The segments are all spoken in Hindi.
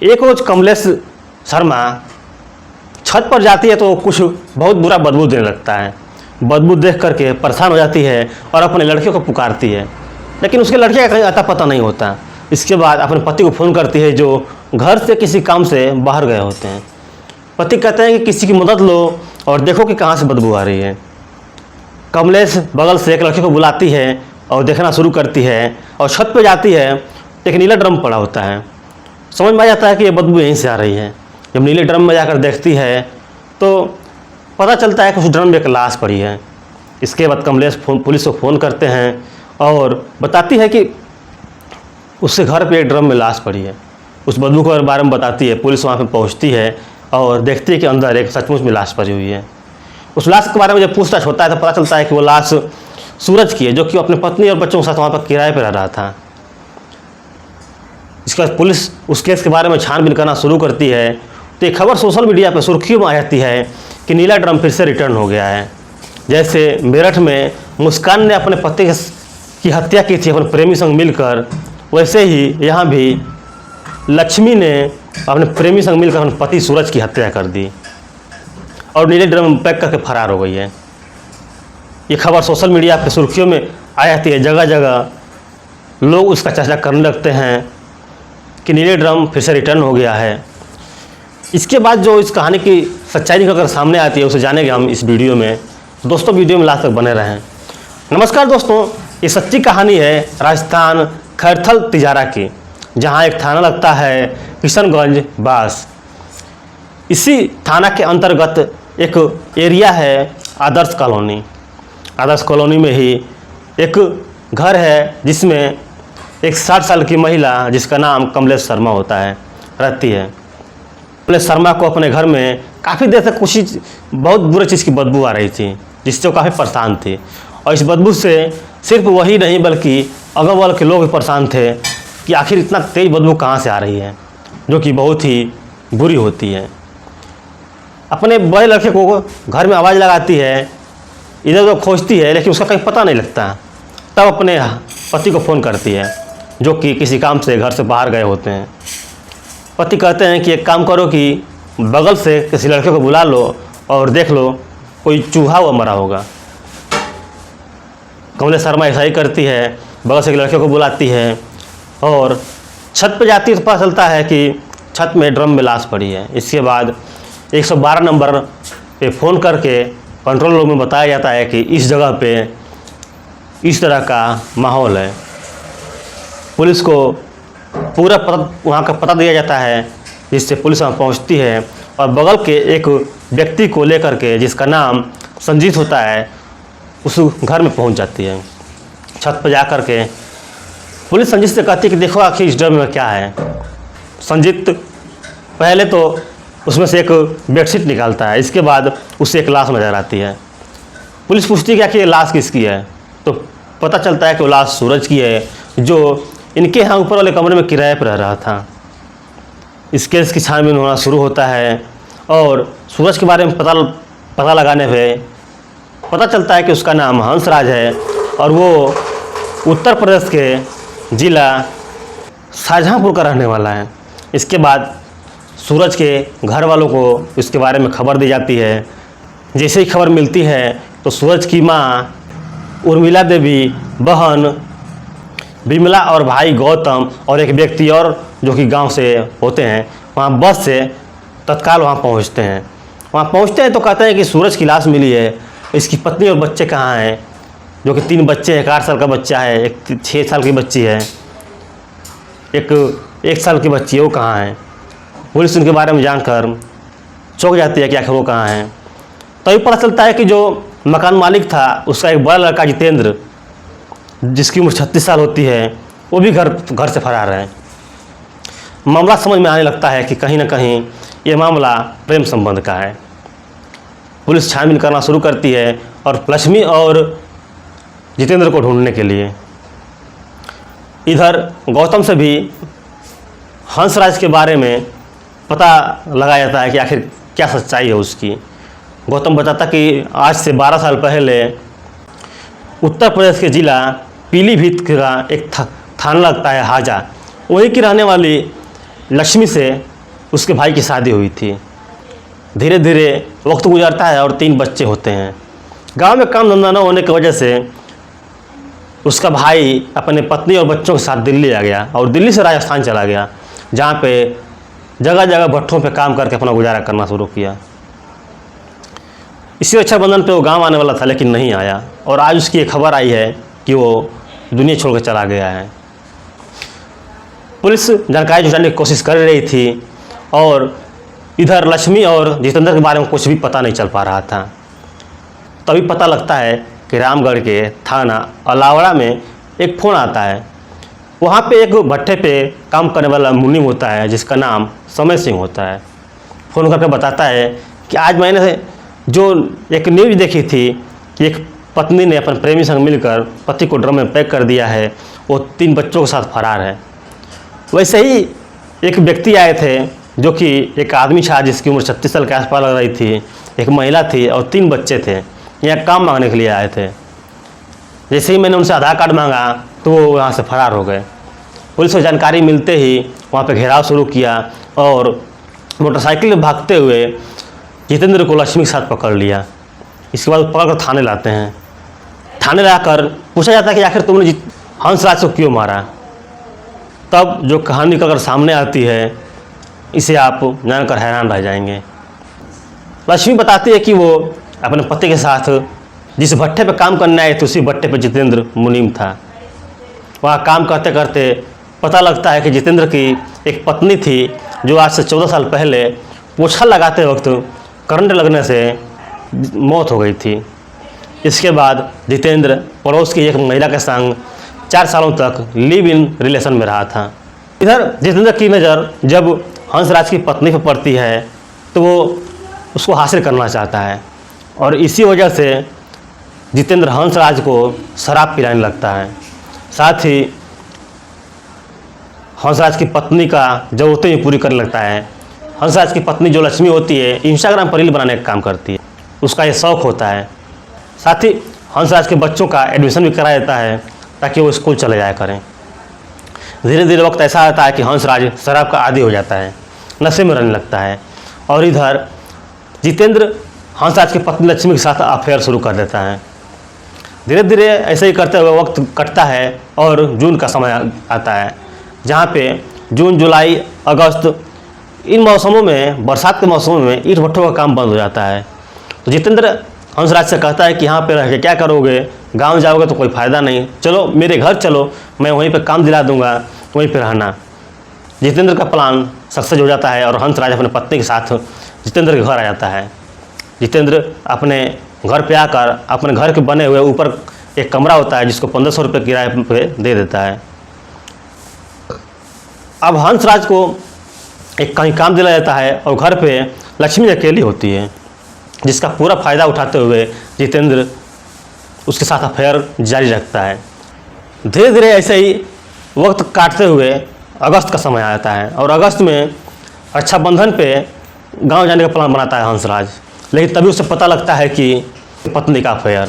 एक रोज कमलेश शर्मा छत पर जाती है तो कुछ बहुत बुरा बदबू देने लगता है। बदबू देख करके परेशान हो जाती है और अपने लड़के को पुकारती है, लेकिन उसके लड़के का कहीं अता पता नहीं होता। इसके बाद अपने पति को फ़ोन करती है, जो घर से किसी काम से बाहर गए होते हैं। पति कहते हैं कि किसी की मदद लो और देखो कि कहाँ से बदबू आ रही है। कमलेश बगल से एक लड़के को बुलाती है और देखना शुरू करती है और छत पर जाती है। एक नीला ड्रम पड़ा होता है। समझ में आ जाता है कि ये बदबू यहीं से आ रही है। जब नीले ड्रम में जाकर देखती है तो पता चलता है कि उस ड्रम में एक लाश पड़ी है। इसके बाद कमलेश पुलिस को फ़ोन करते हैं और बताती है कि उसके घर पे एक ड्रम में लाश पड़ी है। उस बदबू के बारे में बताती है। पुलिस वहाँ पे पहुँचती है और देखती है कि अंदर एक सचमुच में लाश पड़ी हुई है। उस लाश के बारे में जब पूछताछ होता है तो पता चलता है कि वो लाश सूरज की है, जो कि अपनी पत्नी और बच्चों के साथ वहाँ पर किराए पर रह रहा था। इसके बाद पुलिस उस केस के बारे में छानबीन करना शुरू करती है तो ये खबर सोशल मीडिया पर सुर्खियों में आ जाती है कि नीला ड्रम फिर से रिटर्न हो गया है। जैसे मेरठ में मुस्कान ने अपने पति की हत्या की थी अपने प्रेमी संग मिलकर, वैसे ही यहाँ भी लक्ष्मी ने अपने प्रेमी संग मिलकर अपने पति सूरज की हत्या कर दी और नीले ड्रम में पैक करके फरार हो गई है। ये खबर सोशल मीडिया पर सुर्खियों में आ जाती है। जगह जगह लोग उसका चर्चा करने लगते हैं कि नीले ड्रम फिर से रिटर्न हो गया है। इसके बाद जो इस कहानी की सच्चाई निकल कर सामने आती है उसे जानेंगे हम इस वीडियो में। तो दोस्तों वीडियो में लास्ट तक बने रहें। नमस्कार दोस्तों, ये सच्ची कहानी है राजस्थान खैरथल तिजारा की, जहां एक थाना लगता है किशनगंज बास। इसी थाना के अंतर्गत एक एरिया है आदर्श कॉलोनी। आदर्श कॉलोनी में ही एक घर है जिसमें एक 60 साल की महिला जिसका नाम कमलेश शर्मा होता है रहती है। कमलेश शर्मा को अपने घर में काफ़ी देर तक कुछ बहुत बुरी चीज़ की बदबू आ रही थी, जिससे वो काफ़ी परेशान थी। और इस बदबू से सिर्फ वही नहीं बल्कि अगल बगल के लोग भी परेशान थे कि आखिर इतना तेज़ बदबू कहाँ से आ रही है, जो कि बहुत ही बुरी होती है। अपने बड़े लड़के को घर में आवाज़ लगाती है, इधर उधर खोजती है, लेकिन उसका कहीं पता नहीं लगता। तब अपने पति को फ़ोन करती है, जो कि किसी काम से घर से बाहर गए होते हैं। पति कहते हैं कि एक काम करो कि बगल से किसी लड़के को बुला लो और देख लो कोई चूहा हुआ मरा होगा। कमलेश शर्मा ऐसा ही करती है, बगल से एक लड़के को बुलाती है और छत पर जाती है तो पता चलता है कि छत में ड्रम में लाश पड़ी है। इसके बाद 112 नंबर पे फ़ोन करके कंट्रोल रूम में बताया जाता है कि इस जगह पे इस तरह का माहौल है। पुलिस को पूरा वहाँ का पता दिया जाता है, जिससे पुलिस वहाँ पहुँचती है और बगल के एक व्यक्ति को लेकर के, जिसका नाम संजीत होता है, उस घर में पहुँच जाती है। छत पर जा कर के पुलिस संजीत से कहती है कि देखो आखिर इस ड्रम में क्या है। संजीत पहले तो उसमें से एक बेडशीट निकालता है। इसके बाद उससे एक लाश नज़र आती है। पुलिस पूछती है कि आखिर ये लाश किसकी है, तो पता चलता है कि वो लाश सूरज की है, जो इनके यहाँ ऊपर वाले कमरे में किराए पर रह रहा था। इस केस की छानबीन होना शुरू होता है और सूरज के बारे में पता लगाने पे पता चलता है कि उसका नाम हंसराज है और वो उत्तर प्रदेश के ज़िला शाहजहाँपुर का रहने वाला है। इसके बाद सूरज के घर वालों को इसके बारे में खबर दी जाती है। जैसे ही खबर मिलती है तो सूरज की माँ उर्मिला देवी, बहन विमला और भाई गौतम और एक व्यक्ति और जो कि गांव से होते हैं, वहाँ बस से तत्काल वहाँ पहुँचते हैं। वहाँ पहुँचते हैं तो कहते हैं कि सूरज की लाश मिली है, इसकी पत्नी और बच्चे कहाँ हैं, जो कि 3 बच्चे हैं। एक 8 साल का बच्चा है, एक 6 साल की बच्ची है, एक 1 साल की बच्ची है, वो कहाँ है। पुलिस उनके बारे में जानकर चौंक जाती है कि आखिर वो कहाँ है। तभी पता चलता है कि जो मकान मालिक था उसका एक बड़ा लड़का जितेंद्र, जिसकी उम्र 36 साल होती है, वो भी घर से फरार है। मामला समझ में आने लगता है कि कहीं ना कहीं ये मामला प्रेम संबंध का है। पुलिस छानबीन करना शुरू करती है और लक्ष्मी और जितेंद्र को ढूंढने के लिए इधर गौतम से भी हंसराज के बारे में पता लगाया जाता है कि आखिर क्या सच्चाई है उसकी। गौतम बताता कि आज से 12 साल पहले उत्तर प्रदेश के ज़िला पीलीभीत का एक थाना लगता है हाजा, वहीं की रहने वाली लक्ष्मी से उसके भाई की शादी हुई थी। धीरे धीरे वक्त गुजरता है और 3 बच्चे होते हैं। गांव में काम धंधा न होने की वजह से उसका भाई अपने पत्नी और बच्चों के साथ दिल्ली आ गया और दिल्ली से राजस्थान चला गया, जहाँ पे जगह जगह भट्ठों पे काम करके अपना गुजारा करना शुरू किया। इसी रक्षाबंधन पे वो गांव आने वाला था लेकिन नहीं आया, और आज उसकी एक खबर आई है कि वो दुनिया छोड़ कर चला गया है। पुलिस जानकारी जुटाने की कोशिश कर रही थी और इधर लक्ष्मी और जितेंद्र के बारे में कुछ भी पता नहीं चल पा रहा था। तभी पता लगता है कि रामगढ़ के थाना अलावड़ा में एक फ़ोन आता है। वहाँ पे एक भट्ठे पे काम करने वाला मुनीम होता है जिसका नाम समय सिंह होता है। फ़ोन करके बताता है कि आज मैंने जो एक न्यूज़ देखी थी कि एक पत्नी ने अपने प्रेमी संग मिलकर पति को ड्रम में पैक कर दिया है, वो 3 बच्चों के साथ फरार है। वैसे ही एक व्यक्ति आए थे जो कि एक आदमी था जिसकी उम्र 36 साल के आसपास लग रही थी, एक महिला थी और 3 बच्चे थे। यहाँ काम मांगने के लिए आए थे। जैसे ही मैंने उनसे आधार कार्ड मांगा तो वो वहाँ से फरार हो गए। पुलिस को जानकारी मिलते ही वहाँ पे घेराव शुरू किया और मोटरसाइकिल में भागते हुए जितेंद्र को लक्ष्मी के साथ पकड़ लिया। इसके बाद पकड़ कर थाने लाते हैं। थाने लाकर पूछा जाता है कि आखिर तुमने हंसराज को क्यों मारा। तब जो कहानी निकल कर सामने आती है, इसे आप जानकर हैरान रह जाएंगे। लक्ष्मी बताती है कि वो अपने पति के साथ जिस भट्टे पे काम करने आए थे उसी भट्टे पे जितेंद्र मुनीम था। वहाँ काम करते करते पता लगता है कि जितेंद्र की एक पत्नी थी जो आज से 14 साल पहले पोछा लगाते वक्त करंट लगने से मौत हो गई थी। इसके बाद जितेंद्र पड़ोस की एक महिला के संग 4 सालों तक लिव इन रिलेशन में रहा था। इधर जितेंद्र की नज़र जब हंसराज की पत्नी पर पड़ती है तो वो उसको हासिल करना चाहता है और इसी वजह से जितेंद्र हंसराज को शराब पिलाने लगता है। साथ ही हंसराज की पत्नी का ज़रूरतें भी पूरी करने लगता है। हंसराज की पत्नी जो लक्ष्मी होती है इंस्टाग्राम पर रील बनाने का काम करती है, उसका ये शौक़ होता है। साथ ही हंसराज के बच्चों का एडमिशन भी करा देता है ताकि वो स्कूल चले जाया करें। धीरे धीरे वक्त ऐसा आता है कि हंसराज शराब का आदी हो जाता है, नशे में रहने लगता है और इधर जितेंद्र हंसराज की पत्नी लक्ष्मी के साथ अफेयर शुरू कर देता है। धीरे धीरे ऐसे ही करते हुए वक्त कटता है और जून का समय आता है, जहाँ पे जून, जुलाई, अगस्त इन मौसमों में, बरसात के मौसमों में ईंट भट्ठों का काम बंद हो जाता है। तो जितेंद्र हंसराज से कहता है कि यहाँ पे रह के क्या करोगे, गांव जाओगे तो कोई फ़ायदा नहीं, चलो मेरे घर चलो, मैं वहीं पे काम दिला दूंगा, वहीं पे रहना। जितेंद्र का प्लान सक्सेस हो जाता है और हंसराज अपने पत्नी के साथ जितेंद्र के घर आ जाता है। जितेंद्र अपने घर पे आकर अपने घर के बने हुए ऊपर एक कमरा होता है जिसको 1500 रुपये किराए पे दे देता है। अब हंसराज को एक कहीं काम दिला जाता है और घर पे लक्ष्मी अकेली होती है, जिसका पूरा फ़ायदा उठाते हुए जितेंद्र उसके साथ अफेयर जारी रखता है। धीरे धीरे ऐसे ही वक्त काटते हुए अगस्त का समय आता है और अगस्त में रक्षाबंधन पे गांव जाने का प्लान बनाता है हंसराज। लेकिन तभी उसे पता लगता है कि पत्नी का अफेयर,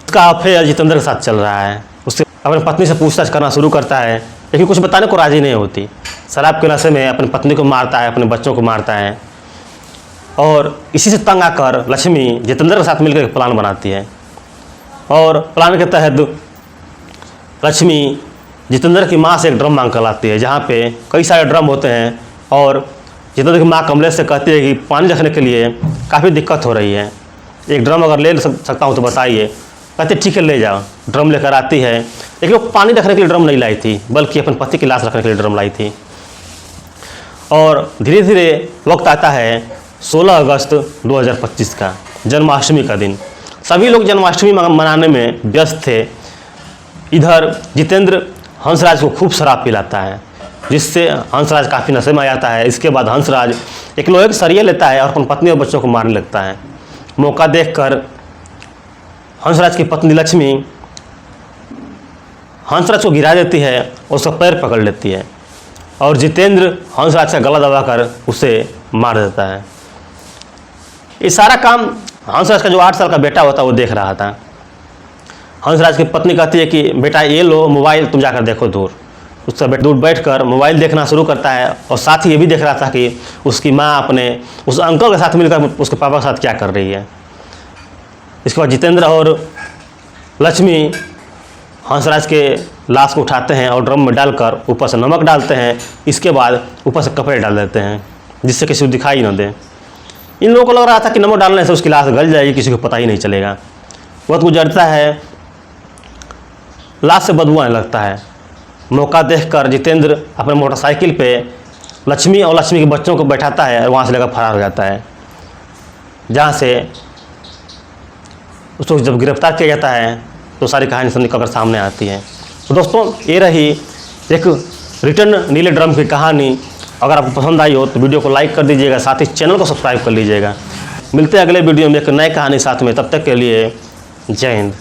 उसका अफेयर जितेंद्र के साथ चल रहा है। उससे अपनी पत्नी से पूछताछ करना शुरू करता है लेकिन कुछ बताने को राज़ी नहीं होती। शराब के नशे में अपनी पत्नी को मारता है, अपने बच्चों को मारता है और इसी से तंग आकर लक्ष्मी जितेंद्र के साथ मिलकर एक प्लान बनाती है और प्लान के तहत लक्ष्मी जितेंद्र की माँ से एक ड्रम मांग कर लाती है, जहाँ पे कई सारे ड्रम होते हैं और जितेंद्र की माँ कमलेश से कहती है कि पानी रखने के लिए काफ़ी दिक्कत हो रही है, एक ड्रम अगर ले सकता हूँ तो बताइए। कहते ठीक है ले जाओ। ड्रम लेकर आती है, लेकिन वो पानी रखने के लिए ड्रम नहीं लाई थी बल्कि अपने पति की लाश रखने के लिए ड्रम लाई थी। और धीरे धीरे वक्त आता है 16 अगस्त 2025 का, जन्माष्टमी का दिन। सभी लोग जन्माष्टमी मनाने में व्यस्त थे। इधर जितेंद्र हंसराज को खूब शराब पिलाता है जिससे हंसराज काफ़ी नशे में आ जाता है। इसके बाद हंसराज एक लोहे का सरिया लेता है और अपनी पत्नी और बच्चों को मारने लगता है। मौका देखकर हंसराज की पत्नी लक्ष्मी हंसराज को गिरा देती है और उसका पैर पकड़ लेती है और जितेंद्र हंसराज का गला दबाकर उसे मार देता है। ये सारा काम हंसराज का जो 8 साल का बेटा होता है वो देख रहा था। हंसराज की पत्नी कहती है कि बेटा ये लो मोबाइल, तुम जाकर देखो दूर। उसका दूर बैठकर मोबाइल देखना शुरू करता है और साथ ही ये भी देख रहा था कि उसकी माँ अपने उस अंकल के साथ मिलकर उसके पापा के साथ क्या कर रही है। इसके बाद जितेंद्र और लक्ष्मी हंसराज के लाश को उठाते हैं और ड्रम में डालकर ऊपर से नमक डालते हैं। इसके बाद ऊपर से कपड़े डाल देते हैं जिससे किसी को दिखाई न दे। इन लोगों को लग रहा था कि नमक डालने से उसकी लाश गल जाएगी, किसी को पता ही नहीं चलेगा। वक्त गुजरता है, लाश से बदबू आने लगता है। मौका देखकर जितेंद्र अपने मोटरसाइकिल पे लक्ष्मी और लक्ष्मी के बच्चों को बैठाता है और वहाँ से लेकर फरार हो जाता है। जहाँ से उसको जब गिरफ्तार किया जाता है तो सारी कहानी सब निकल कर सामने आती है। तो दोस्तों, ये रही एक रिटर्न नीले ड्रम की कहानी। अगर आपको पसंद आई हो तो वीडियो को लाइक कर दीजिएगा, साथ ही चैनल को सब्सक्राइब कर लीजिएगा। मिलते हैं अगले वीडियो में एक नई कहानी साथ में। तब तक के लिए जय हिंद।